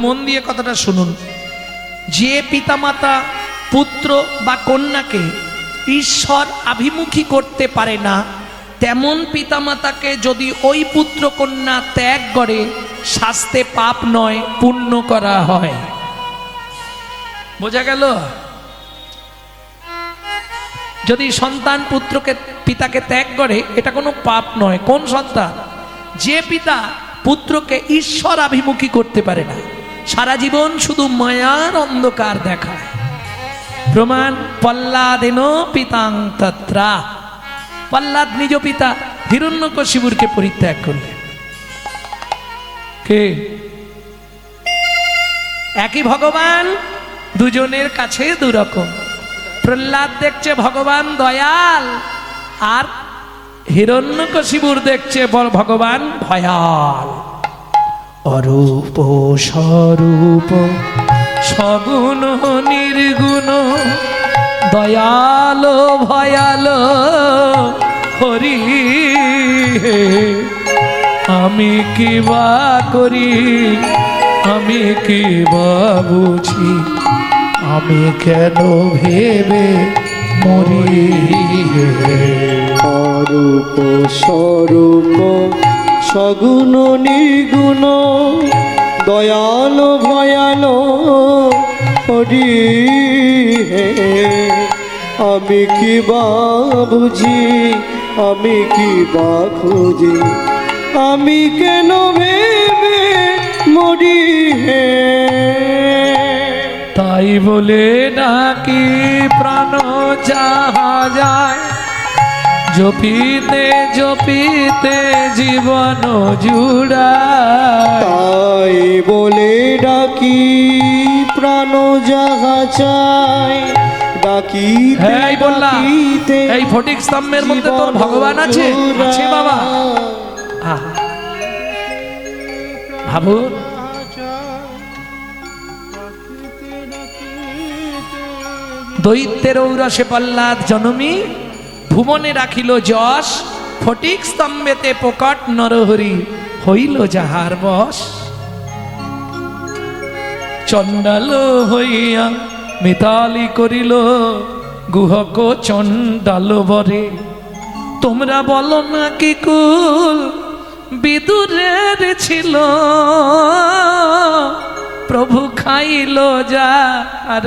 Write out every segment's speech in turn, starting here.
মন দিয়ে কথাটা শুনুন। যে পিতামাতা পুত্র বা কন্যাকে ঈশ্বর আভিমুখী করতে পারে না, তেমন পিতামাতাকে যদি ওই পুত্র কন্যা ত্যাগ করে, শাস্তে পাপ নয় পুণ্য করা হয়। বোঝা গেল? যদি সন্তান পুত্রকে পিতাকে ত্যাগ করে, এটা কোনো পাপ নয়। কোন সন্তান? যে পিতা পুত্রকে ঈশ্বর আভিমুখী করতে পারে না, সারা জীবন শুধু মায়ার অন্ধকার দেখায়। প্রমাণ পল্লাদেন পিতাং তত্রা। পল্লাদ নিজ পিতা হিরণ্যকশিপুরকে পরিত্যাগ করলেন। কে? একই ভগবান, দুজনের কাছে দুরকম। প্রহ্লাদ দেখছে ভগবান দয়াল, আর হিরণ্যকশিপুর দেখছে ভগবান ভয়াল। অরূপ স্বরূপ সগুণ নির্গুণ, দয়াল ভয়াল হরি হে। আমি কি বা করি, আমি কি বা বুঝি, আমি কেন ভেবে মরি হে। অরূপ স্বরূপ সগুণ নির্গুণ, দয়াল ভয়াল হরি হে। আমি কি বা বুঝি, আমি কি বা খুঁজি, আমি কেন ভেবে মরি হে। তাই বলে নাকি প্রাণ যাহা যায়, জপিতে জপিতে জীবন জুড়ায়। তাই বলে ডাকি প্রাণ যাহা চাই, ডাকিতে হ্যাঁ বললা, ডাকিতে এই ফটিক স্তম্ভের মধ্যে তোর ভগবান আছে? আছে বাবা। ভাবু, দৈত্যের ঔরসে পল্লাদ জনমী, ভুবনে রাখিল যশ, ফটিক স্তম্ভেতে প্রকট নরহরি, হইল যাহার বশ। চণ্ডাল হইয়া মিতালি করিল, গুহক চণ্ডাল বরে। তোমরা বলো না কি কুল বিদুরের ছিল, প্রভু খাইল যাহার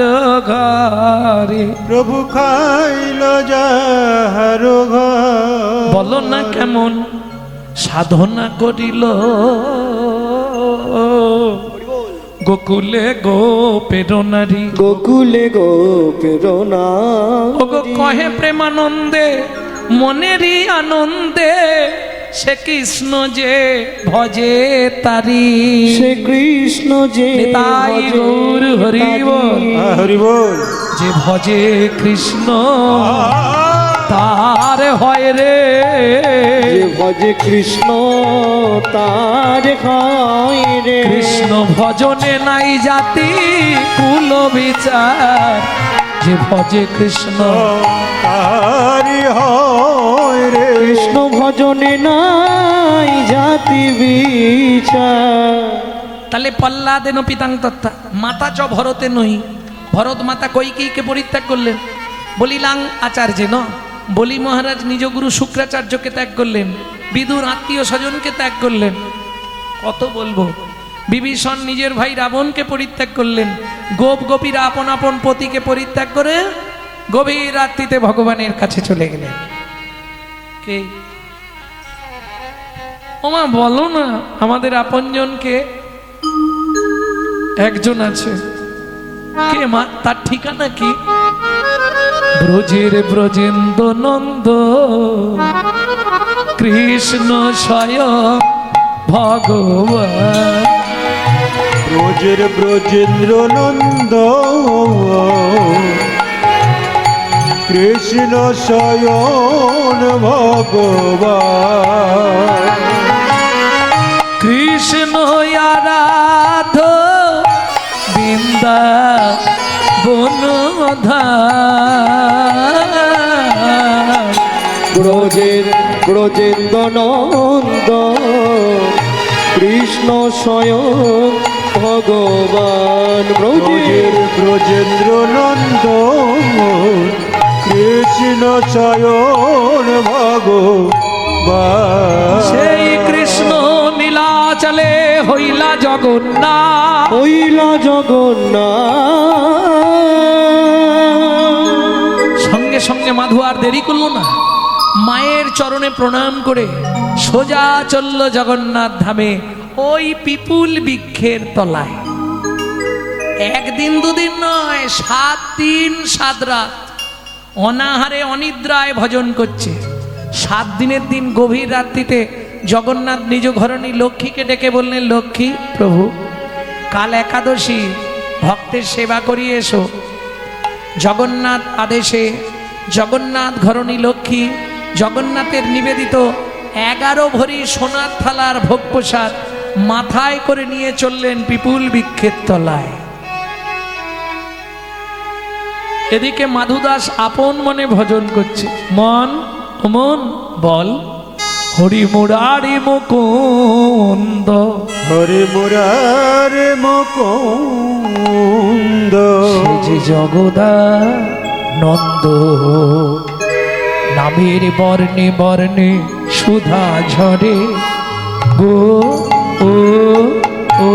ঘরে। প্রভু খাইল যাহার ঘর। বলো না কেমন সাধনা করিল, গোকুলে গোপের নারী। গোকুলে গোপের ওগো কহে প্রেমানন্দে মনেরই আনন্দে, সে কৃষ্ণ যে ভজে তারি। সে কৃষ্ণ যে তাই গৌর হরি বল, হরি বল। যে ভজে কৃষ্ণ তার হয় রে। যে ভজে কৃষ্ণ তার হয় রে। কৃষ্ণ ভজনে নাই জাতি কুল বিচার, যে ভজে কৃষ্ণ তারি হয় রে। কৃষ্ণ ভজনে নাই জাতি বিচার। তাহলে পল্লাদেন পিতাং তত্ত্বা, মাতা চ ভরতে নই। ভরত মাতা কৈকেয়ীকে পরিত্যাগ করলেন। বলিলাং আচার্যে ন, বলি মহারাজ নিজ গুরু শুক্রাচার্যকে ত্যাগ করলেন। বিদুর আত্মীয় স্বজনকে ত্যাগ করলেন। কত বলবো। বিভীষণ নিজের ভাই রাবণকে পরিত্যাগ করলেন। গোপ গোপীরা আপন আপন পতিকে পরিত্যাগ করে গভীর রাত্রিতে ভগবানের কাছে চলে গেলেন। কে? ওমা বলো না, আমাদের আপনজনকে একজন আছে। কে মা? তার ঠিকানা কি? ব্রজের ব্রজেন্দ্র নন্দ, কৃষ্ণ স্বয়ং ভগবান। ব্রজের ব্রজেন্দ্র নন্দ, কৃষ্ণ স্বয়ং ভগবান। কৃষ্ণ আরাধ বৃন্দাবনধাম। ব্রজের ব্রজেন্দ্র নন্দ, কৃষ্ণ স্বয়ং ভগবান ব্রজের ব্রজেন্দ্র নন্দন কৃষ্ণ চয়ন ভগবান সেই কৃষ্ণ নীলাচলে হইলা জগন্নাথ। হইলা জগন্নাথ। সঙ্গে সঙ্গে মাধু আর দেরি করলো না, মায়ের চরণে প্রণাম করে সোজা চলল জগন্নাথ ধামে, ওই পিপুল বৃক্ষের তলায়। একদিন দুদিন নয়, 7 দিন 7 রাত অনাহারে অনিদ্রায় ভজন করছে। 7 দিনের দিন গভীর রাত্রিতে জগন্নাথ নিজ ঘরণী লক্ষ্মীকে ডেকে বললেন, লক্ষ্মী প্রভু, কাল একাদশী, ভক্তের সেবা করিয়ে এসো। জগন্নাথ আদেশে জগন্নাথ ঘরণী লক্ষ্মী জগন্নাথের নিবেদিত 11 ভরি সোনার থালার ভোগ প্রসাদ মাথায় করে নিয়ে চললেন পিপুল বৃক্ষের তলায়। এদিকে মাধুদাস আপন মনে ভজন করছে। মন ও মন বল, হরি মুরারি মুকুন্দ, হরে মুরারে মুকুন্দ সে যে জগদানন্দ, নামের বর্ণে বর্ণে সুধা ঝরে গো ও ও।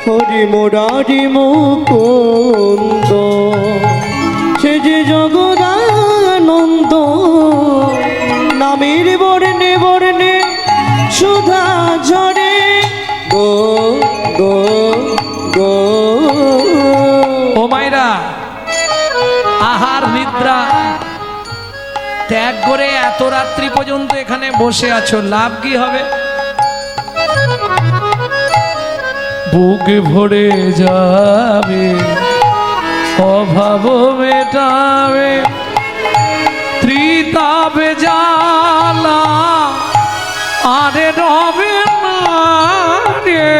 হরি মুরারি মুকুন্দ, সে যে জগদানন্দ, নামের বর্ণে বর্ণে সুধা ঝরে গো গো গো। ও মায়েরা, আহার নিদ্রা ত্যাগ করে এত রাত্রি পর্যন্ত এখানে বসে আছো, লাভ কি হবে? বুক ভরে যাবে, অভাব মেটাবে, ত্রিতাপে জ্বালা আরে রবে না রে।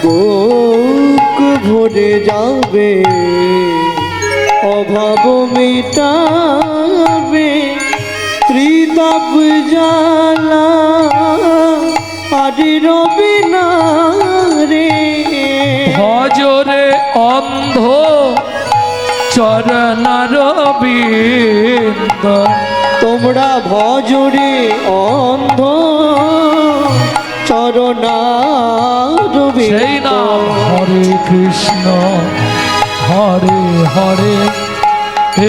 বুক ভরে যাবে, অভাব মেটাবে, ত্রিতাপ জ্বালা আদি রবে না রে। ভজরে অন্ধ চরণার বিন্দ, তোমরা ভজরে অন্ধ চরণার সেই নাম হরে কৃষ্ণ হরে হরে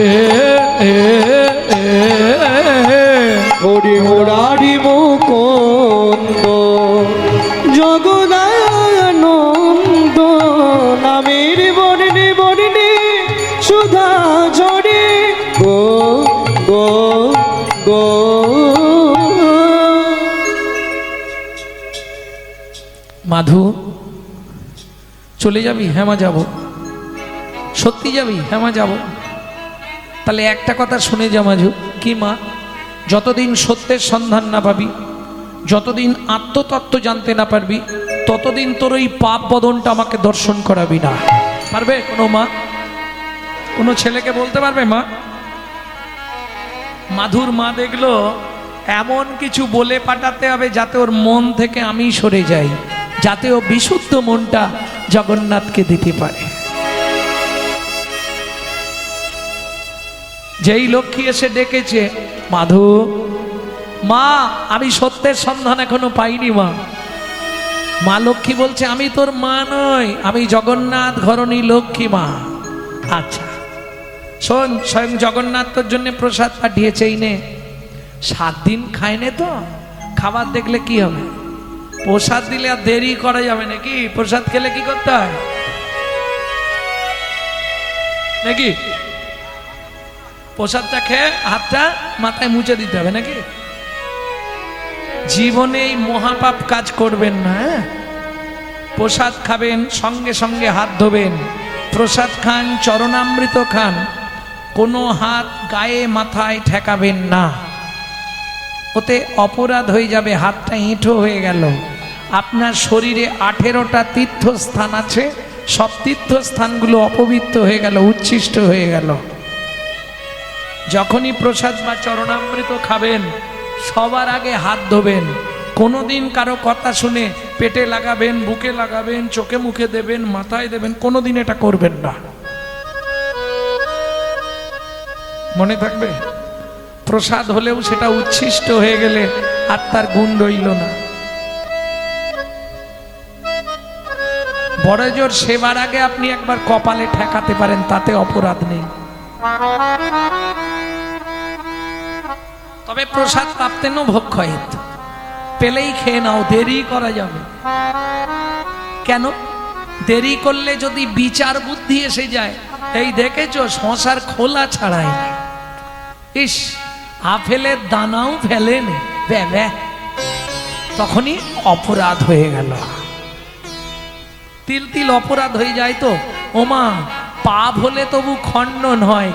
এ এ এ। হরি মুরারি মুকুন্দ, জগদানন্দ, নামের বর্ণে বর্ণে সুধা ঝরে গো গো গো। মাধু চলে যাবি? হ্যাঁ মা যাব। সত্যি যাবি? হ্যাঁ মা যাব। তাহলে একটা কথা শুনে যা মাঝু। কি মা? যতদিন সত্যের সন্ধান না পাবি, যতদিন আত্মতত্ত্ব জানতে না পারবি, ততদিন তোর ওই পাপ বদনটা আমাকে দর্শন করাবি না। পারবে কোনো মা? কোনো ছেলেকে বলতে পারবে মা? মাধুর মা দেখলো এমন কিছু বলে পাঠাতে হবে যাতে ওর মন থেকে আমি সরে যাই, যাতে ও বিশুদ্ধ মনটা জগন্নাথকে দিতে পারে। যেই লক্ষ্মী এসে ডেকেছে, মাধু মা আমি সত্যের সন্ধান এখনো পাইনি মা। মা লক্ষ্মী বলছে, আমি তোর মা নই, আমি জগন্নাথ ঘরণী লক্ষ্মী মা। আচ্ছা শোন, স্বয়ং জগন্নাথ তোর জন্য প্রসাদ পাঠিয়েছে, এই নে। 7 দিন খায়নি তো, খাবার দেখলে কি হবে? প্রসাদ দিলে আর দেরি করা যাবে নাকি? প্রসাদ খেলে কি করতে হয় নাকি? প্রসাদটা খেয়ে হাতটা মাথায় মুছে দিতে হবে নাকি? জীবনে এই মহাপাপ কাজ করবেন না। হ্যাঁ, প্রসাদ খাবেন, সঙ্গে সঙ্গে হাত ধোবেন। প্রসাদ খান, চরণামৃত খান, কোনো হাত গায়ে মাথায় ঠেকাবেন না, ওতে অপরাধ হয়ে যাবে, হাতটা এঁঠো হয়ে গেল। আপনার শরীরে 18টা তীর্থস্থান আছে, সব তীর্থস্থানগুলো অপবিত্র হয়ে গেল, উচ্ছিষ্ট হয়ে গেল। যখনই প্রসাদ বা চরণামৃত খাবেন, সবার আগে হাত ধোবেন। কোনোদিন কারো কথা শুনে পেটে লাগাবেন, বুকে লাগাবেন, চোখে মুখে দেবেন, মাথায় দেবেন, কোনোদিন এটা করবেন না। মনে থাকবে, প্রসাদ হলেও সেটা উচ্ছিষ্ট হয়ে গেলে আর তার গুণ রইল না। বড় জোর সেবার আগে আপনি একবার কপালে ঠেকাতে পারেন, তাতে অপরাধ নেই। তবে প্রসাদ প্রাপ্তেনও ভক্ষয়েত, পেলেই খেয়ে নাও, দেরি করা যাবে। কেন দেরি করলে যদি বিচার বুদ্ধি এসে যায়, এই দেখেছো শশার খোলা ছাড়াই না, ইস আপেলের দানাও ফেলেনি, তখনই অপরাধ হয়ে গেল। তিল তিল অপরাধ হয়ে যায় তো। ওমা, পাপ হলে তবু খণ্ডন হয়,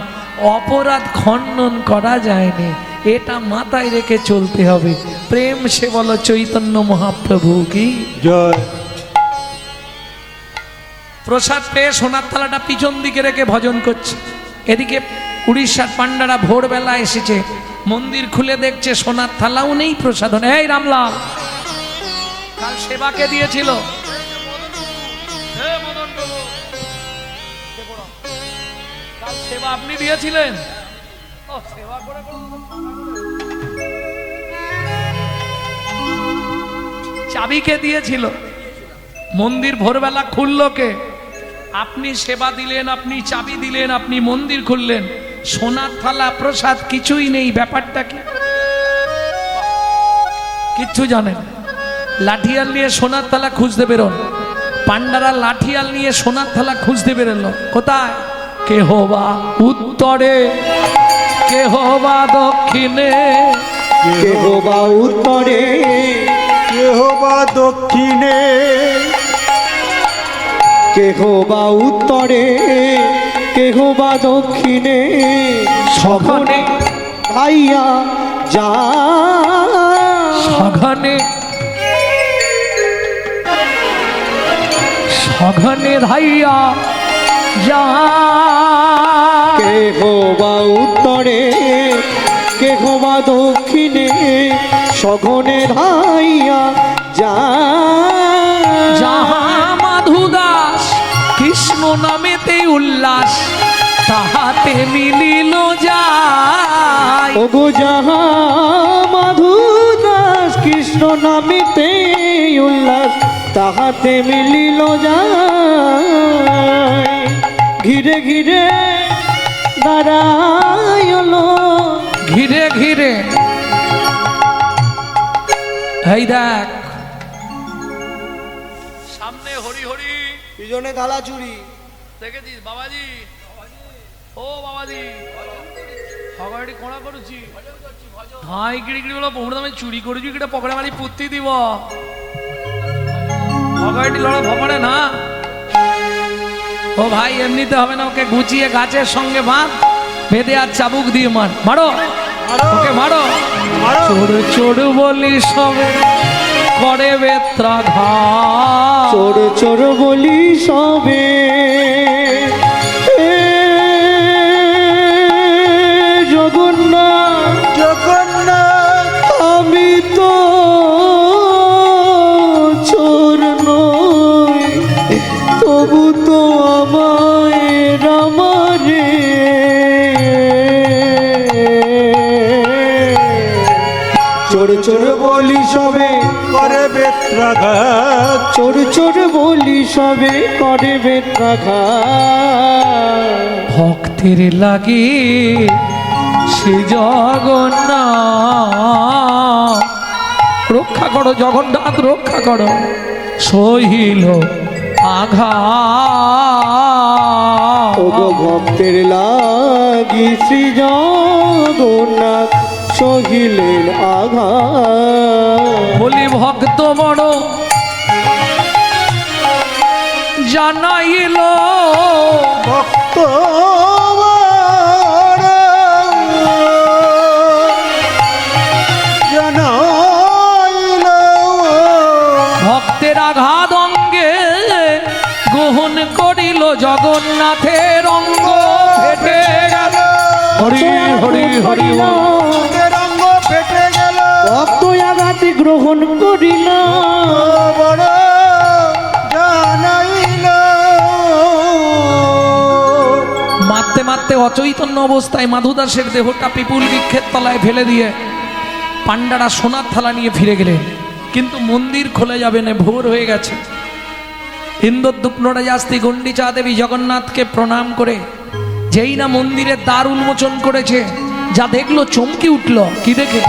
অপরাধ খণ্ডন করা যায়নি, এটা মাথায় রেখে চলতে হবে। প্রেম সে বলো চৈতন্য মহাপ্রভু কি জয়। প্রসাদ পেয়ে সোনার থালাটা পিছন দিকে রেখে ভজন করছে। এদিকে উড়িষ্যার পান্ডারা ভোরবেলা এসেছে, মন্দির খুলে দেখছে সোনার থালাও নেই, প্রসাদ নেই। এই রামলাল, কাল সেবাকে দিয়েছিল, কাল সেবা আপনি দিয়েছিলেন, সেবা করে চাবিকে দিয়েছিল, মন্দির ভোরবেলা খুললো কে? আপনি সেবা দিলেন, আপনি চাবি দিলেন, আপনি মন্দির খুললেন, সোনার থালা প্রসাদ কিছুই নেই। ব্যাপারটা কি কিচ্ছু জানেন? লাঠিয়াল নিয়ে সোনার থালা খুঁজতে বেরোন। পান্ডারা লাঠিয়াল নিয়ে সোনার থালা খুঁজতে বেরোলো। কোথায়? কেহ বা উত্তরে, কেহ বা দক্ষিণে, কেহ বা উত্তরে, কেহ বা দক্ষিণে, কেহ বা উত্তরে, কেহ বা দক্ষিণে, সঘনে ধাইয়া যা, সঘনে সঘনে ধাইয়া যা। কেহ বা উত্তরে, কেহ বা দক্ষিণে, সঘনে ধাইয়া যা। যাহা মাধুদাস কৃষ্ণ নামেতে উল্লাস, তাহাতে মিলিল যায়। ওগো যাহা মাধুদাস কৃষ্ণ নামেতে উল্লাস, তাহাতে মিলিল যায়। ঘিরে ঘিরে দাঁড়াইল, ঘিরে ঘিরে, এই দেখ সামনে হরি হরি, পিছনে থালা চুরি। দেখেছিস বাবাজি? ও বাবাজি, হগাড়ি কোণা করুছি, হাই গিড়ি গিড়ি বলো বহু দামে চুরি করেছি, কিটা পকড়ে মারি পুত্তি দিব, হগাড়ি লড়া ভপড়ে না। ও ভাই এমনিতে হবে না, ওকে গুছিয়ে গাছের সঙ্গে বাঁধ, বেঁধে আর চাবুক দিয়ে মার, মারো ওকে, মারো। চোর চোর বলি সবে করে বেত্রাঘাত, চোর চোর বলি সবে জগন্নাথ, জগন্নাথ, আমি তো চোর নই, তবু তো আমায় রামারে। চোর চোর বলি সবে করে বেত্রাঘাত, চোর চোর বলি সবে করে বেত্রাঘাত। ভক্তের লাগে সে জগন্নাথ, রক্ষা করো জগন্নাথ, রক্ষা করো। সহিল আঘাত, ওগো ভক্তের লাগি শ্রী জগন্নাথ সহিলেন আঘাত। বলি ভক্ত বড় জানাইল, ভক্ত জানাইল, ভক্তের আঘাত অঙ্গে গ্রহণ করিল, জগন্নাথের অঙ্গ ফেটে গেল। হরি হরি হরি বল। রঙ্গ ফেটে গেল, ভক্ত আঘাত গ্রহণ করি না। বড় জানাইল মারতে মারতে অচৈতন্য অবস্থায় মাধুদাসের দেহটা পিপুল বৃক্ষের তলায় ফেলে দিয়ে পাণ্ডারা সোনার থালা নিয়ে ফিরে গেলেন। কিন্তু মন্দির খুলে যাবে না, ভোর হয়ে গেছে। ইন্দ্রদ্যুম্ন রাজাস্তি গণ্ডিচা দেবী জগন্নাথকে প্রণাম করে যেই না মন্দিরের দ্বার উন্মোচন করেছে, যা দেখলো চমকে উঠল। কি দেখে?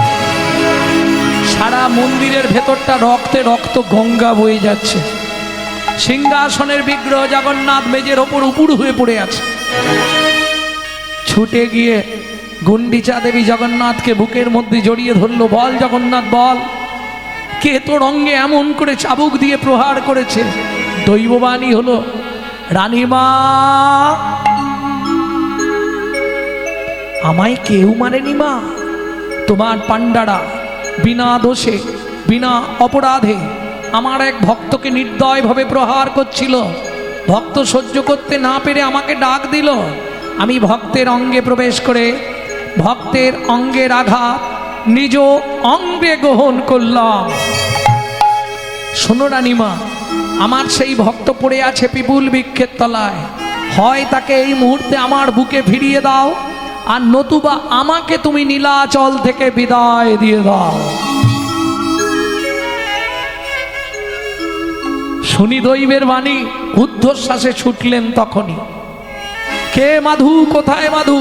সারা মন্দিরের ভেতরটা রক্তে রক্ত গঙ্গা বয়ে যাচ্ছে। সিংহাসনের বিগ্রহ জগন্নাথ মেজের ওপর উপুড় হয়ে পড়ে আছে। ছুটে গিয়ে গুন্ডিচা দেবী জগন্নাথকে বুকের মধ্যে জড়িয়ে ধরলো। বল জগন্নাথ বল, কে তোর অঙ্গে এমন করে চাবুক দিয়ে প্রহার করেছে? দৈববাণী হলো, রানীমা আমায় কেউ মারেনি মা, তোমার পাণ্ডারা বিনা দোষে বিনা অপরাধে আমার এক ভক্তকে নির্দয়ভাবে প্রহার করছিল। ভক্ত সহ্য করতে না পেরে আমাকে ডাক দিল। আমি ভক্তের অঙ্গে প্রবেশ করে ভক্তের অঙ্গের আঘাত নিজ অঙ্গে গ্রহণ করলাম। শোনো রানীমা, আমার সেই ভক্ত পড়ে আছে পিপুল বৃক্ষের তলায়, হয় তাকে এই মুহূর্তে আমার বুকে ফিরিয়ে দাও, আর নতুবা আমাকে তুমি নীলাচল থেকে বিদায় দিয়ে দাও। শুনি দৈবের বাণী, ঊর্ধ্বশ্বাসে ছুটলেন তখনই। কে মাধু, কোথায় মাধু?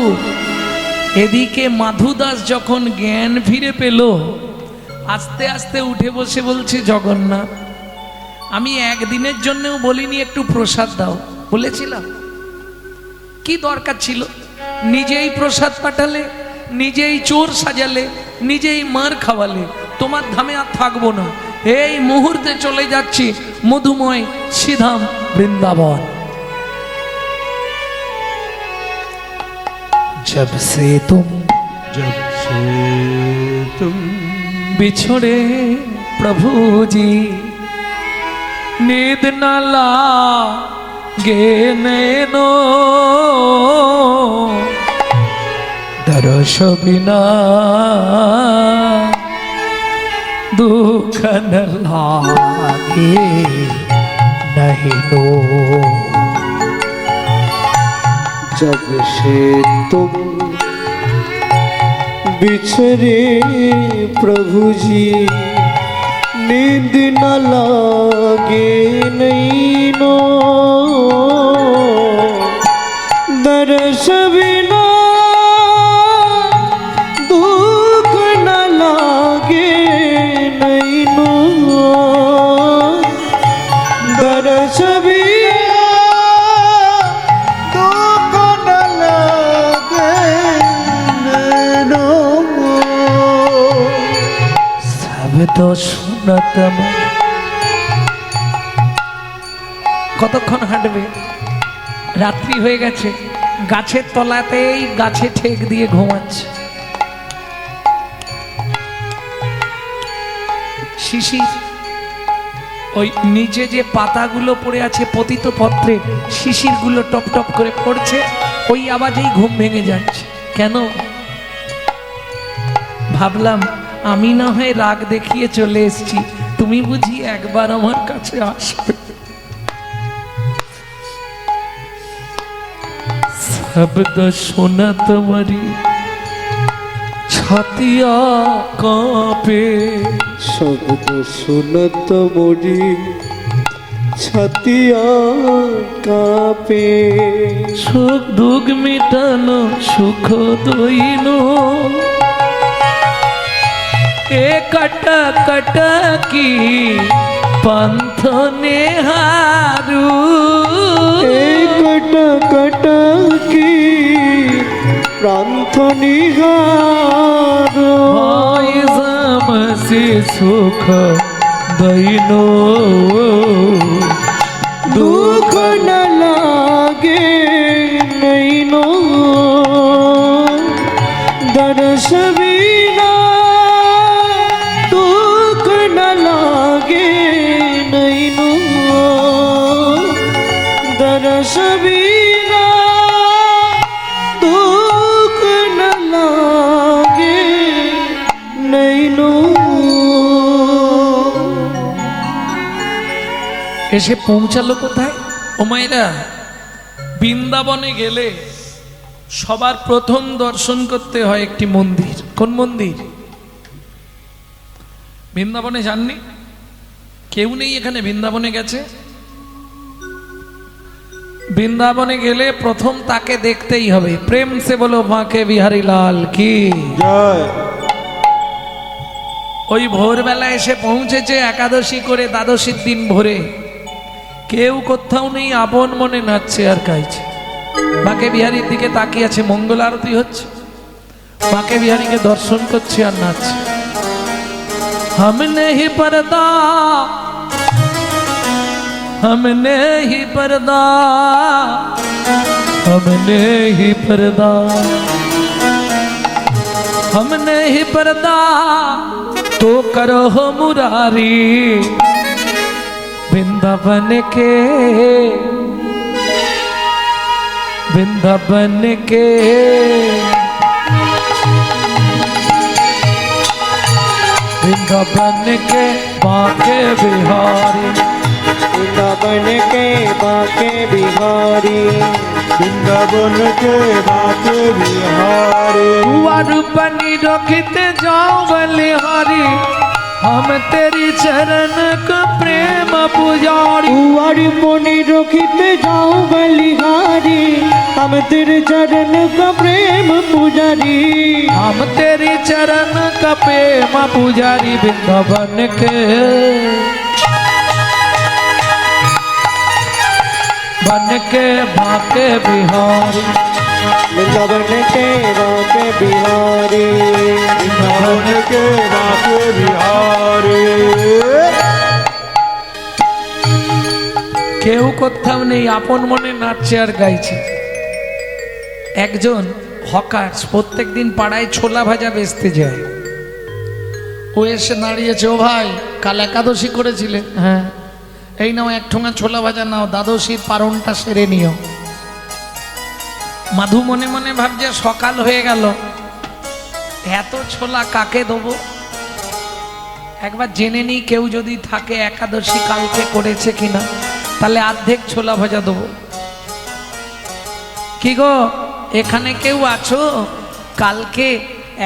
এদিকে মাধুদাস যখন জ্ঞান ফিরে পেল, আস্তে আস্তে উঠে বসে বলছে, জগন্নাথ আমি একদিনের জন্যও বলিনি একটু প্রসাদ দাও। বলেছিলাম? কি দরকার ছিল? নিজেই প্রসাদ পাঠালে, নিজেই চোর সাজালে, নিজেই মার খাওয়ালে। তোমার ধামে আর থাকবো না, এই মুহূর্তে চলে যাচ্ছি মধুময় শ্রীধাম বৃন্দাবন। जब से तुम बिछड़े प्रभु जी, नींद न लागे नैनो, दर्श बिना दुख न लागे नैनो। जब से तुम बिछड़े प्रभु जी, नींद न लागे नैनो, दर्श बिना दुख न लागे नैनो, दर्श তো শুনতাম। কতক্ষণ হাঁটবে? রাত্রি হয়ে গেছে। গাছের তলাতেই গাছে ঠেক দিয়ে ঘুমাচ্ছে। শিশির ওই নিচে যে পাতাগুলো পড়ে আছে পতিত পত্রে, শিশিরগুলো টপ টপ করে পড়ছে, ওই আওয়াজেই ঘুম ভেঙে যাচ্ছে। কেন? ভাবলাম আমি না হয় রাগ দেখিয়ে চলে এসেছি, তুমি বুঝি একবার আমার কাছে আসবে। শব্দ শোনা তোমারি ছাতিয়া কাঁপে, শব্দ শুনত মোরি ছাতিয়া কাঁপে, সুখ দুঃখ মিটানো সুখ দইন, এ কটা কটা কি পন্থ নেহারু, এ কটা কটা কি প্রান্ত নিহারু, হয় সমসে সুখ দইন, দুঃখ ন লাগে নৈনো, দর্শ বিনা দুঃখ ন লাগে নৈনো, দর্শ বিনা দুঃখ ন লাগে নৈনো। এসে পৌঁছালো কোথায়? ও মায়েরা, বৃন্দাবনে গেলে সবার প্রথম দর্শন করতে হয় একটি মন্দির। কোন মন্দির? বৃন্দাবনে যাননি? কেউ নেই এখানে বৃন্দাবনে গেছে? বৃন্দাবনে গেলে প্রথম তাকে দেখতেই হবে। প্রেম সে বলো বাঁকে বিহারী লাল কি জয়। ওই ভোরবেলা এসে পৌঁছেছে একাদশী করে, দ্বাদশীর দিন ভোরে। কেউ কোথাও নেই, আপন মনে নাচছে আর গাইছে। বাঁকে বিহারীর দিকে তাকিয়ে আছে, মঙ্গল আরতি হচ্ছে, বাঁকে বিহারীকে দর্শন করছে আর নাচছে। हमने ही पर्दा, हमने ही पर्दा, हमने ही पर्दा, हमने ही पर्दा तो करो हो मुरारी, वृंदावन के, वृंदावन के, वृंदावन के बांके बिहारी, वृंदावन के बांके बिहारी, বৃন্দাবন কে বাঁকে বিহারে। कुंवर बनी रखते जाओ बलिहारी, हम तेरी चरण का प्रेम पुजारी, कुंवर बनी रखते जाओ बलिहारी, हम तेरे चरण का प्रेम पुजारी, हम तेरी चरण का प्रेम पुजारी, वृंदावन के बन के बांके बिहारी, वृंदावन के बांके बिहारी, বৃন্দাবন কে বাঁকে বিহারে। কেউ কোথাও নেই, আপন মনে নাচছে আর গাইছে। একজন হকার প্রত্যেক দিন পাড়ায় ছোলা ভাজা বেচতে যায়। ও এসে দাঁড়িয়েছে, ও ভাই কাল একাদশী করেছিলে? হ্যাঁ। এই নাও এক ঠোঙা ছোলা ভাজা নাও, দ্বাদশীর পারণটা সেরে নিও। মাধু মনে মনে ভাবছে সকাল হয়ে গেল, এত ছোলা কাকে দেবো? একবার জেনে নিই, কেউ যদি থাকে একাদশী কালকে করেছে কিনা, তাহলে অর্ধেক ছোলা ভাজা দেবো। কি গো, এখানে কেউ আছো? কালকে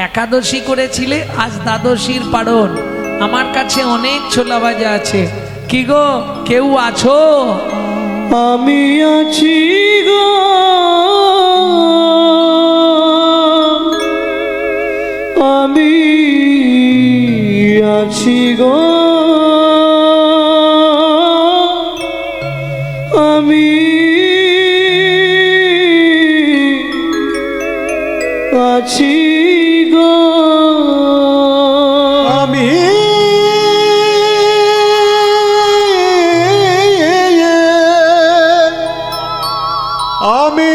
একাদশী করেছিলে, আজ দ্বাদশীর পারণ, আমার কাছে অনেক ছোলা ভাজা আছে। কি গো, কেউ আছো? আমি আছি গো, আমি আছি গো, আমি আছি গো, আমি আমি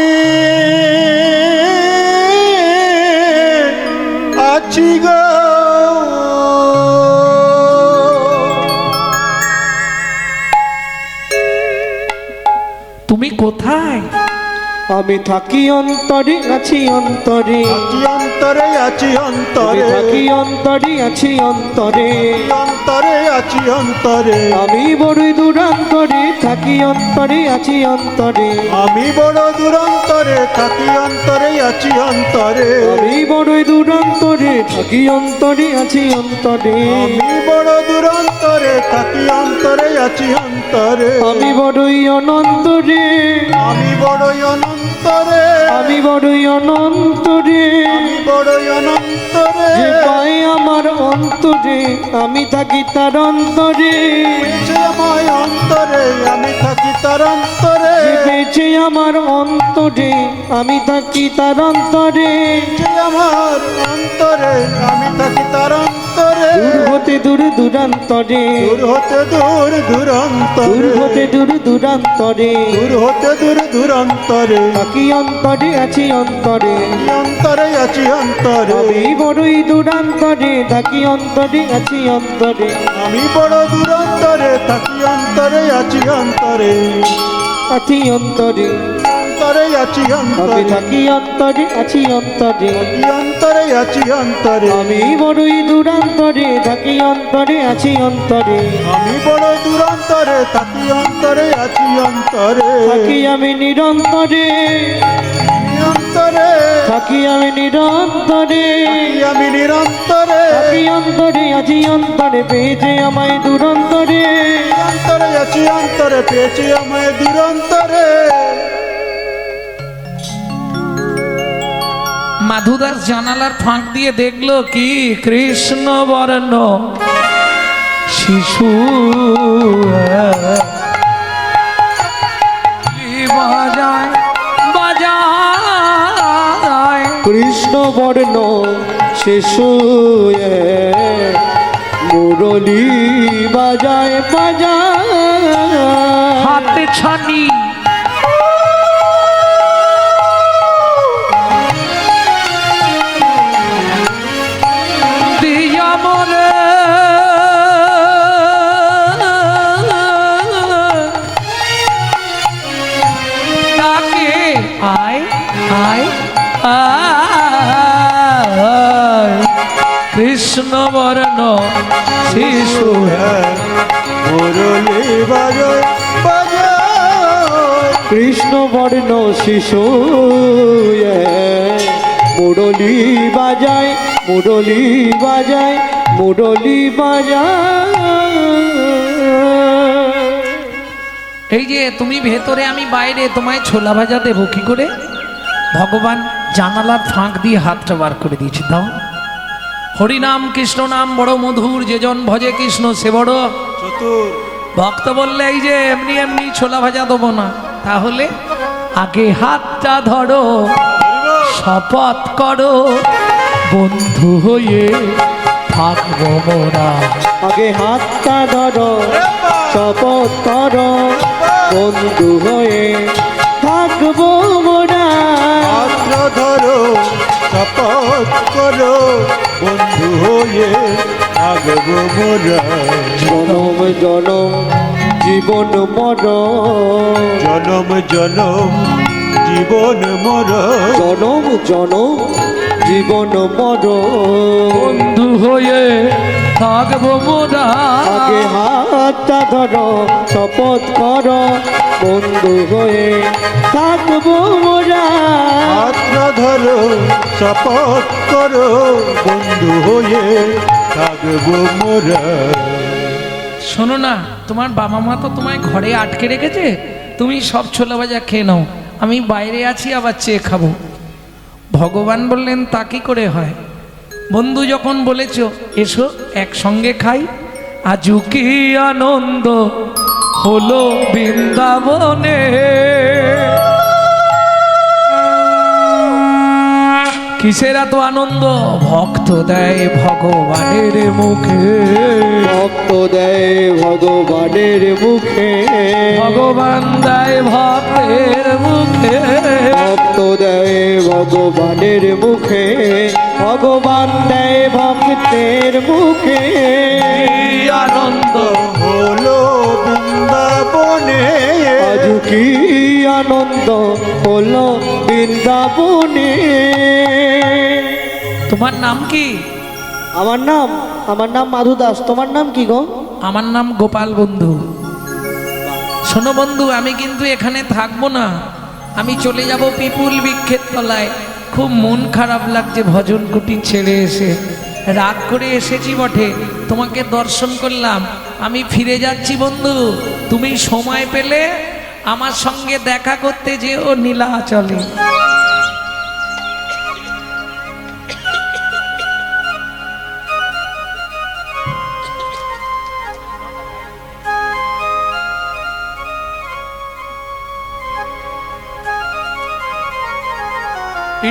আছি গো। তুমি কোথায়? আমি থাকি অন্তরে, আছি অন্তরে, আছি অন্তরে, আছি অন্তরে, থাকি অন্তরে, আছি অন্তরে, অন্তরে আছি অন্তরে, আমি বড়ই দূরান্তরে, থাকি অন্তরে, আছি অন্তরে, আমি বড় দূরান্তরে, থাকি অন্তরে আছি অন্তরে, আমি বড়ই দূরান্তরে, থাকি অন্তরে, আছি অন্তরে, আমি বড় দূরান্তরে, থাকি অন্তরে আছি অন্তরে, আমি বড়ই অনন্তরে, আমি বড়ই অনন্তরে, আমি বড়ই অনন্তরে, আমি বড়ই অনন্তরে, যে পায় আমার অন্তরে, আমি থাকি তার অন্তরে, বেঁচে আমায় অন্তরে, আমি থাকি তার অন্তরে, যে বেঁচে আমার অন্তরে, আমি থাকি তার অন্তরে, বেঁচে আমার অন্তরে, আমি থাকি তার অন্তরে, দূর হতে দূর দূরান্তরে, দূর হতে দূর দূর দূরান্তরে, হতে দূর দূরান্তরে, দূর হতে দূর দূরান্তরে, থাকি অন্তরে, আছি অন্তরে, অন্তরে আছি অন্তরে, আমি বড়ই দূরান্তরে, থাকি অন্তরে, আছি অন্তরে, আমি বড় দূরান্তরে, থাকি অন্তরে আছি অন্তরে, আছি অন্তরে, অন্তরে অন্তরে আছি আমি অন্তরে থাকি অন্তরে আছি অন্তরে থাকি অন্তরে আছি অন্তরে আমি বড়ই দূরান্তরে থাকি অন্তরে আছি অন্তরে আমি বড় দূরান্তরে থাকি অন্তরে আছি অন্তরে থাকি আমি নিরন্তরে অন্তরে থাকি আমি নিরন্তরে আমি নিরন্তরে থাকি অন্তরে আছি অন্তরে পেয়েছে আমায় দূরান্তরে অন্তরে আছি অন্তরে পেয়েছি আমায় দূরান্তরে মাধুদাস জানালার ফাঁক দিয়ে দেখলো কি কৃষ্ণ বর্ণ শিশু বাজায় বাজায় কৃষ্ণ বর্ণ শিশু মুরলী বাজায় বাজায় হাতে ছানি দিয়া মরে তাকে আয় আয় আয় কৃষ্ণ বর্ণ শিশু মুরলি বাজায় বাজায় কৃষ্ণ বর্ণ শিশু মুরলী বাজায় মুরলী বাজায় মুরলী বাজায় এই যে তুমি ভেতরে আমি বাইরে তোমায় ছোলা ভাজা দেবো কি করে? ভগবান জানালার ফাঁক দিয়ে হাতটা বার করে দিয়েছে। দাও হরিনাম কৃষ্ণ নাম বড় মধুর, যে জন ভজে কৃষ্ণ সে বড় চতুর ভক্ত। বললে এই যে এমনি এমনি ছোলা ভাজা দেবো না, তাহলে আগে হাতটা ধরো, শপথ করো বন্ধু হয়ে থাকবো মোরা। আগে হাতটা ধরো, শপথ করো, বন্ধু হয়ে থাকবো মোরা। পাত্র ধরো শপথ করো বন্ধু হয়ে আগবো মোরা। জনম জনম জীবন মরণ, জনম জনম জীবন মর জনম জনম জীবন মরণ। বন্ধু হয়ে থাকবো মোরা। আগে হাতটা ধরো, শপথ করো, বন্ধু হয়ে থাকবো মোরা। পাত্র ধরো শপথ করো বন্ধু হয়ে থাকবো মোরা। শোনো না, তোমার বাবা মা তো তোমায় ঘরে আটকে রেখেছে, তুমি সব ছোলা ভাজা খেয়ে নাও, আমি বাইরে আছি আবার চেয়ে খাবো। ভগবান বললেন তা কি করে হয়? বন্ধু যখন বলেছ এসো একসঙ্গে খাই, আজু কি আনন্দ হলো বৃন্দাবনে। কিসের এত আনন্দ? ভক্ত দেয় ভগবানের মুখে, ভক্ত দেয় ভগবানের মুখে, ভগবান দেয় ভক্তের মুখে, ভক্ত দেয় ভগবানের মুখে, ভগবান দেয় ভক্তের মুখে। কি আনন্দ হলো বৃন্দাবনে আজ কি আনন্দ হলো বৃন্দাবনে। তোমার নাম কি? আমার নাম মাধু দাস। তোমার নাম কি গো? আমার নাম গোপাল বন্ধু। শোনো বন্ধু, আমি কিন্তু এখানে থাকবো না, আমি চলে যাব পিপুল বৃক্ষের তলায়। খুব মন খারাপ লাগছে ভজন কুটি ছেড়ে এসে, রাগ করে এসেছি বটে, তোমাকে দর্শন করলাম, আমি ফিরে যাচ্ছি বন্ধু। তুমি সময় পেলে আমার সঙ্গে দেখা করতে যেও নীলাচলে।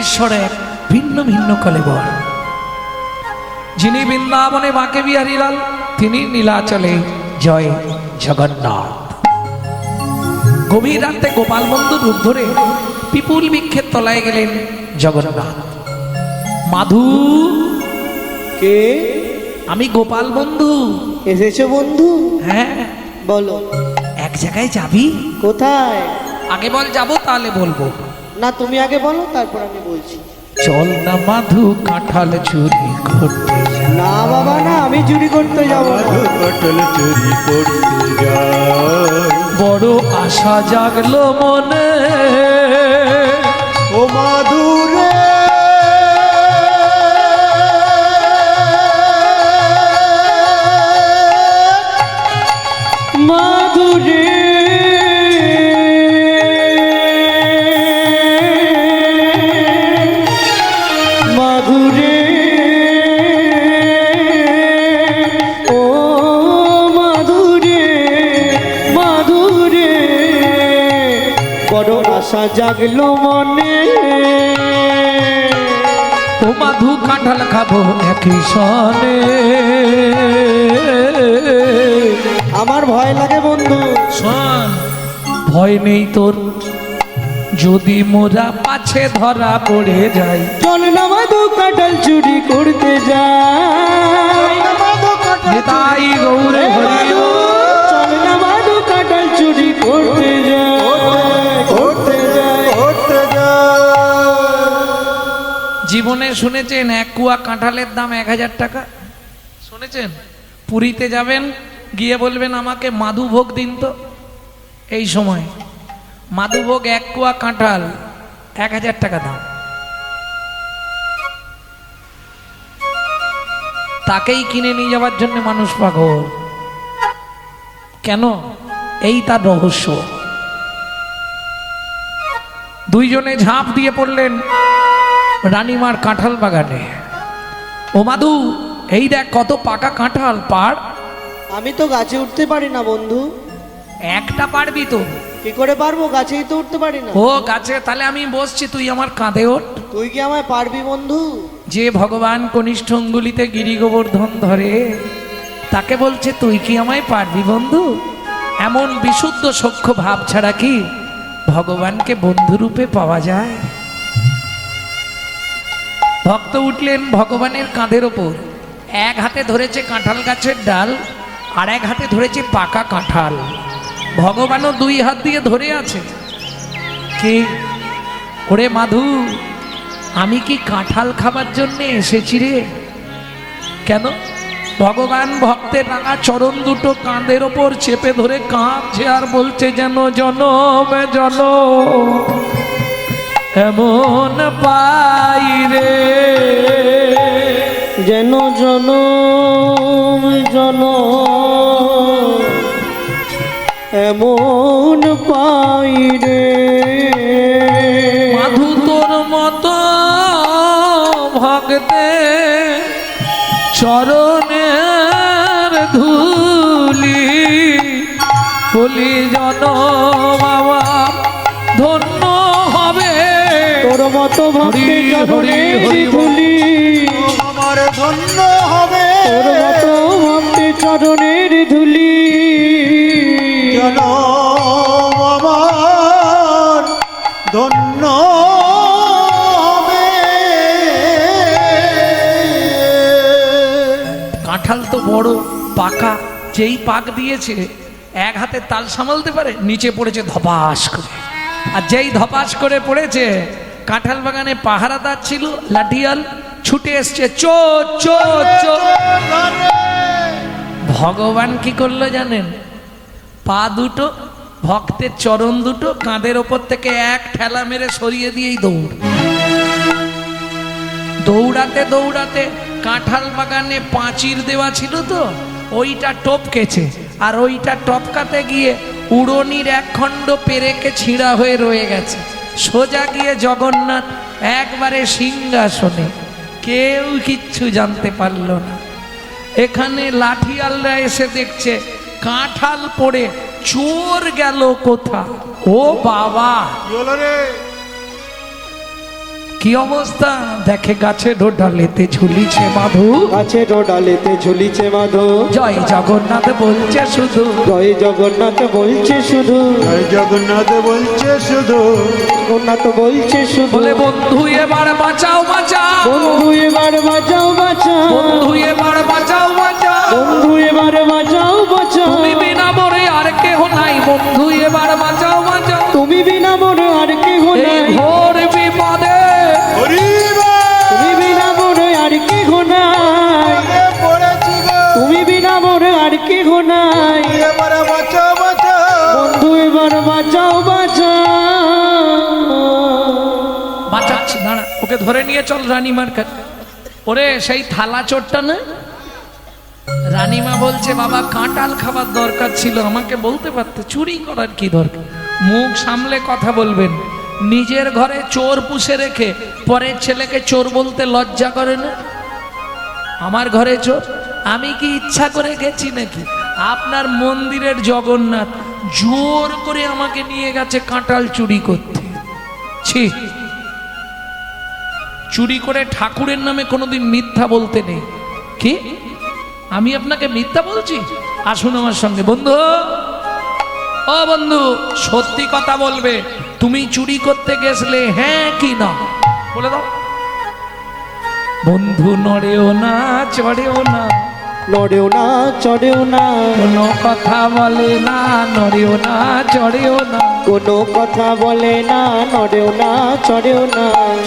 ঈশ্বরের ভিন্ন ভিন্ন কলেবর, যিনি বৃন্দাবনে বাঁকে বিহারীলাল, তিনি নীলাচলে জয় জগন্নাথ। গভীর রাতে গোপাল বন্ধু রূপ ধরে পিপুল বৃক্ষের তলায় গেলেন জগন্নাথ। মাধু, কে? আমি গোপাল বন্ধু। এসেছো বন্ধু? হ্যাঁ, বলো। এক জায়গায় যাবি? কোথায়? আগে বল যাবো, তাহলে বলবো। না তুমি আগে বলো, তারপর আমি বলছি। চল না মাধু কাঁঠাল চুরি করতে যাই। না বাবা না, আমি চুরি করতে যাব না। মধু কাঁঠাল চুরি করতে যাই। বড় আশা জাগলো মনে, ও মাধুরে মাধুরে মাধুরে ও মাধুরে মাধুরে বড় আশা জাগলো মনে। ও মাধু কাঁঠাল খাবো একই সনে। আমার ভয় লাগে বন্ধু। শোন, ভয় নেই তোর, যদি মোরা পাছে ধরা পড়ে যাই। চল না মাধু কাঁঠাল চুরি করতে যাই। নিতাই গৌরে হরি বল। চল না মাধু কাঁঠাল চুরি করতে যাই, করতে যাই। করতে যাই। জীবনে শুনেছেন এক কুয়া কাঁঠালের দাম 1000 টাকা? শুনেছেন? পুরীতে যাবেন, গিয়ে বলবেন আমাকে মাধুভোগ দিন তো। এই সময় মাধুভোগ এক কুয়া কাঁঠাল 1000 টাকা দাম। তাকেই কিনে নিয়ে যাওয়ার জন্য মানুষ পাগল। কেন? এই তার রহস্য। দুইজনে ঝাঁপ দিয়ে পড়লেন রানীমার কাঁঠাল বাগানে। ও মাধু, এই দেখ কত পাকা কাঁঠাল, পাড়। আমি তো গাছে উঠতে পারি না বন্ধু। একটা পারবি তো? কি করে পারবো, গাছেই তো উঠতে পারি না। ও গাছে, তাহলে আমি বসছি, তুই আমার কাঁধে ওঠ। তুই কি আমায় পারবি বন্ধু? যে ভগবান কনিষ্ঠ অঙ্গুলিতে গিরি গোবর্ধন ধরে, তাকে বলছে তুই কি আমায় পারবি বন্ধু? এমন বিশুদ্ধ সখ্য ভাব ছাড়া কি ভগবানকে বন্ধুরূপে পাওয়া যায়? ভক্ত উঠলেন ভগবানের কাঁধের ওপর, এক হাতে ধরেছে কাঁঠাল গাছের ডাল, আর এক হাতে ধরেছে পাকা কাঁঠাল। ভগবানও দুই হাত দিয়ে ধরে আছে। কি ওরে মাধু, আমি কি কাঁঠাল খাবার জন্য এসেছি রে? কেন? ভগবান ভক্তের রাঙা চরণ দুটো কাঁধের ওপর চেপে ধরে কাঁপছে আর বলছে যেন জনমে জনম এমন পাই রে, যেন জনম জনম এমন পাই রে। মাধু তোর মতো ভক্তে চরণের ধুলি বলি জনম আমার ধন্য হবে। তোর মতো ভক্তি চরণের ধুলি আমার ধন্য হবে। তোর মতো ভক্তি চরণের ধুলি জনম আমার ধন্য হবে। কাঁঠাল তো বড় পাকা, যেই পাক দিয়েছে এক হাতে তাল সামালতে পারে, নিচে পড়েছে ধপাস করে। আর যেই ধপাস করে পড়েছে, কাঁঠাল বাগানে পাহারাদার ছিল লাঠিয়াল, ছুটে এসছে চো চো চো। ভগবান কি করলো জানেন? পা দুটো ভক্তের চরণ দুটো কাঁধের ওপর থেকে এক ঠেলা মেরে সরিয়ে দিয়েই দৌড়। দৌড়াতে দৌড়াতে কাঁঠাল বাগানে পাঁচির দেওয়া ছিল তো, ওইটা টপকেছে, আর ওইটা টপকাতে গিয়ে উড়নির এক খণ্ড পেরেকে ছিঁড়া হয়ে রয়ে গেছে। সোজা গিয়ে জগন্নাথ একবারে সিংহাসনে, কেউ কিচ্ছু জানতে পারল না। এখানে লাঠিয়ালরা এসে দেখছে কাঁঠাল পড়ে, চোর গেল কোথা? ও বাবা, কি হলো রে? কি অবস্থা? দেখে গাছে ডালেতে ঝুলিছে মাধু, গাছে ডালেতে ঝুলিছে মাধু। জয় জগন্নাথ বলছে শুধু, জয় জগন্নাথ বলছে শুধু, জয় জগন্নাথ বলছে শুধু, জগন্নাথ বলছে শুধু। বলে বন্ধু এবার বাঁচাও বাঁচাও, বন্ধু এবার বাঁচাও বাঁচাও, বন্ধু এবার বাঁচাও বাঁচাও, বন্ধু এবার বাঁচাও বাঁচাও। তুমি বিনা মরে আর কেহ নাই, বন্ধু এবার বাঁচাও বাঁচাও। তুমি বিনা মোরে আর কেহ এই নাই। ঘোর এবার বাঁচাও বাঁচাও। বাঁচাচ্ছি, দাঁড়া, ওকে ধরে নিয়ে চল রানীমার কাছে। ওরে সেই থালা চোরটা না, রানীমা বলছে বাবা কাঁঠাল খাবার দরকার ছিল, আমাকে বলতে পারতে, চুরি করার কি দরকার। মুখ সামলে কথা বলবেন। নিজের ঘরে চোর পুষে রেখে পরের ছেলেকে চোর বলতে লজ্জা করে না? আমার ঘরে চোর, আমি কি ইচ্ছা করে গেছি নাকি? আপনার মন্দিরের জগন্নাথ জোর করে আমাকে নিয়ে গেছে কাঁঠাল চুরি করতে। ছি, চুরি করে ঠাকুরের নামে কোনোদিন মিথ্যা বলতে নেই। কি আমি আপনাকে মিথ্যা বলছি? আসুন আমার সঙ্গে। বন্ধু, ও বন্ধু, সত্যি কথা বলবে, তুমি চুরি করতে গেছলে হ্যাঁ কি না বলে দাও। বন্ধু নড়েও না চড়েও না, নড়েও না চড়েও না, কোনো কথা বলে না, নড়েও না চড়েও না, কোনো কথা বলে না, নড়েও না চড়েও না।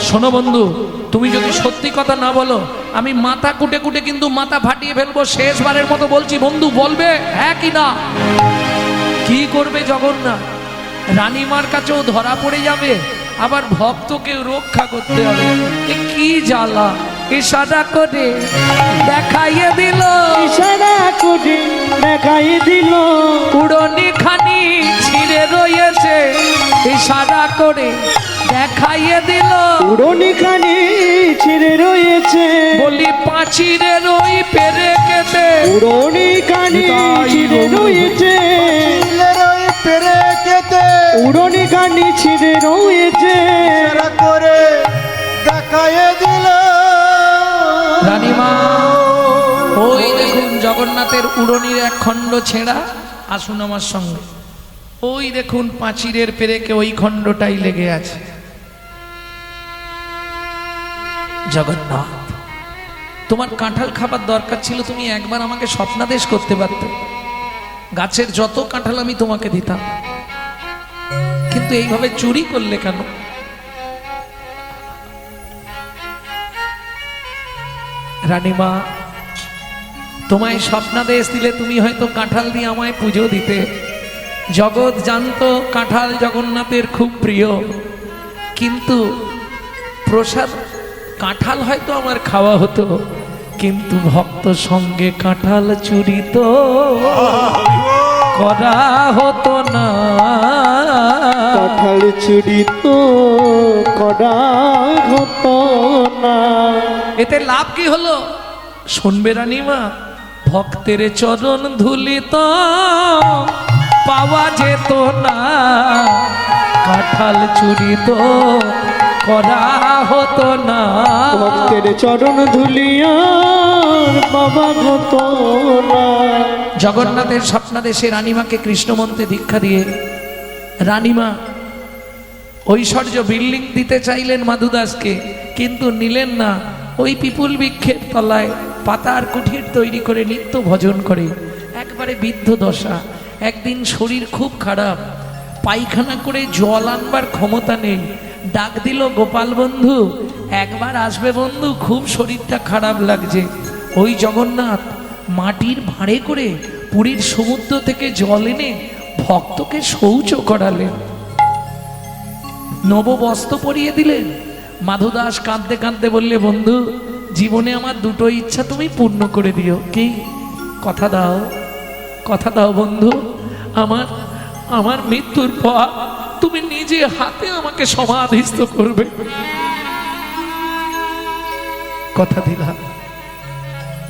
শোনো বন্ধু, তুমি যদি সত্যি কথা না বলো আমি মাথা কুটে কুটে কিন্তু মাথা ফাটিয়ে ফেলবো। শেষবারের মতো বলছি, বন্ধু বলবে হ্যাঁ কি না। কি করবে জগন্নাথ? রানীমার কাছেও ধরা পড়ে যাবে, আবার ভক্তকে রক্ষা করতে হবে। এ কি জ্বালা! ইশারা করে দেখাইয়ে দিল, ইশারা করে দেখাই দিল, উড়নি খানি ছিঁড়ে রয়েছে। ইশারা করে দেখাইয়ে দিল, উড়নি খানি ছিঁড়ে রয়েছে। বলি পাঁচিরের ওই পেরে কেটে, উড়নি খানি ছিঁড়ে রয়েছে, ছেলের ওই পেরে কেটে উড়নি খানি ছিঁড়ে রয়েছে। ইশারা করে দেখায়ে দিল। রানীমা ওই দেখুন জগন্নাথের উড়নির এক খণ্ড ছেঁড়া। আসুন আমার সঙ্গে। ওই দেখুন পাঁচিরের পেরেকে ওই খণ্ডটাই লেগে আছে। জগন্নাথ, তোমার কাঁঠাল খাবার দরকার ছিল, তুমি একবার আমাকে স্বপ্নাদেশ করতে পারতে। গাছের যত কাঁঠাল আমি তোমাকে দিতাম, কিন্তু এইভাবে চুরি করলে কেন? রানীমা, তোমায় স্বপ্নাদেশ দিলে তুমি হয়তো কাঁঠাল দিয়ে আমায় পুজো দিতে। জগৎ জানতো কাঁঠাল জগন্নাথের খুব প্রিয়, কিন্তু প্রসাদ কাঁঠাল হয়তো আমার খাওয়া হতো, কিন্তু ভক্ত সঙ্গে কাঁঠাল চুরি তো করা হতো না। কাঁঠাল চুরি তো করা হতো না। এতে লাভ কি হলো শুনবে রানীমা? ভক্তের চরণ ধুলি তো পাওয়া যেত না, কাঁঠাল চুরি তো করা হতো না। ভক্তের চরণ ধুলিয়ার বাবা হতো না। জগন্নাথের স্বপ্নাদেশে রানীমাকে কৃষ্ণমন্ত্রে দীক্ষা দিয়ে রানীমা ঐশ্বর্য বিল্ডিং দিতে চাইলেন মাধুদাসকে, কিন্তু নিলেন না। ওই পিপুল বৃক্ষের তলায় পাতার কুঠির তৈরি করে নিত্য ভজন করে, একবারে বৃদ্ধ দশা। একদিন শরীর খুব খারাপ, পায়খানা করে জল আনবার ক্ষমতা নেই। ডাক দিল, গোপাল বন্ধু একবার আসবে বন্ধু, খুব শরীরটা খারাপ লাগছে। ওই জগন্নাথ মাটির ভাঁড়ে করে পুরীর সমুদ্র থেকে জল এনে ভক্তকে শৌচ করালেন, নববস্ত্র পরিয়ে দিলেন। মাধুদাস কাঁদতে কাঁদতে বললে, বন্ধু জীবনে আমার দুটো ইচ্ছা তুমি পূর্ণ করে দিও। কি? কথা দাও, কথা দাও বন্ধু, আমার আমার মৃত্যুর পর তুমি নিজে হাতে আমাকে সমাধিস্থ করবে। কথা দিলাম,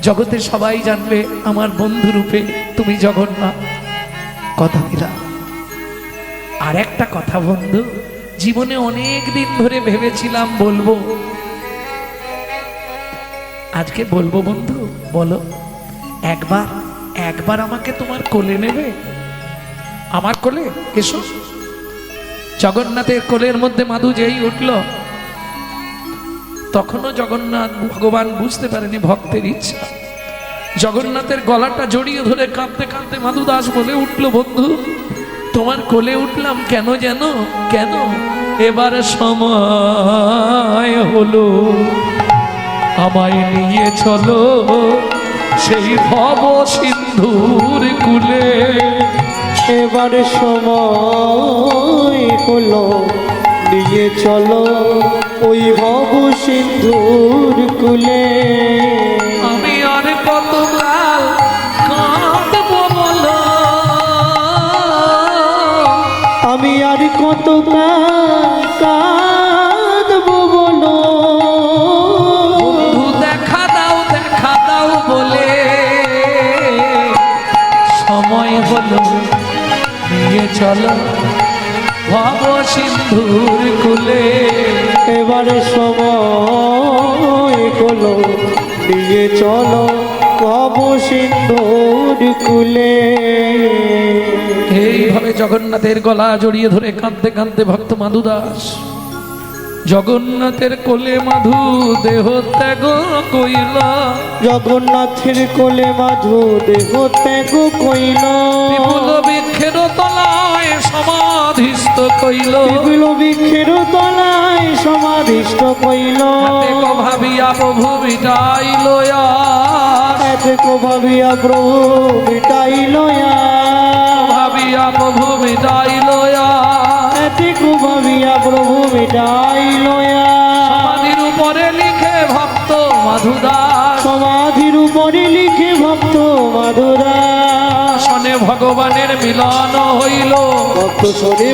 জগতে সবাই জানবে আমার বন্ধু রূপে তুমি জগন্নাথ। কথা দিলাম। আর একটা কথা বন্ধু, জীবনে অনেক দিন ধরে ভেবেছিলাম বলবো, আজকে বলবো বন্ধু। বলো, একবার একবার আমাকে তোমার কোলে নেবে? আমার কোলে এসো। জগন্নাথের কোলের মধ্যে মাধু যেই উঠল, তখনও জগন্নাথ ভগবান বুঝতে পারেনি ভক্তের ইচ্ছা। জগন্নাথের গলাটা জড়িয়ে ধরে কাঁদতে কাঁদতে মাধুদাস বলে উঠল, বন্ধু তোমার কোলে উঠলাম কেন জানো? কেন? এবার সময় হলো, আমায় নিয়ে চলো সেই ভব সিন্ধুর কুলে। এবার সময় হলো নিয়ে চলো ওই ভব সিন্ধুর কুলে। আমি আর কতকাল কাঁদবো বলো, আমি আর কত কাঁদবো বলো, বন্ধু দেখা দাও বলে সময় হলো নিয়ে চলো ভব সিন্ধুর কুলে। এবার সময় হলো নিয়ে চলো ভব সিন্ধুর কুলে। এইভাবে জগন্নাথের গলা জড়িয়ে ধরে কাঁদতে কাঁদতে ভক্ত মাধু দাস জগন্নাথের কোলে মাধু দেহ ত্যাগ কইল। জগন্নাথের কোলে মাধু দেহ ত্যাগ কইল। বিপুল বৃক্ষের তলায় সমাধিস্থ কইল। বিপুল বৃক্ষের তলায় সমাধিষ্ঠ কইল। হাতে কো ভাবিয়া প্রভু বিটাইল এতে কো ভাবিয়া প্রভু বিটাইল। ভাবিয়া প্রভু বিটাইল এতে কো ভাবিয়া প্রভু বিটাইল। সমাধির উপরে লিখে ভক্ত মাধুদাস, সমাধির উপরে লিখে ভক্ত মাধুরা শনে ভগবানের মিলন হইল। ভক্ত শনি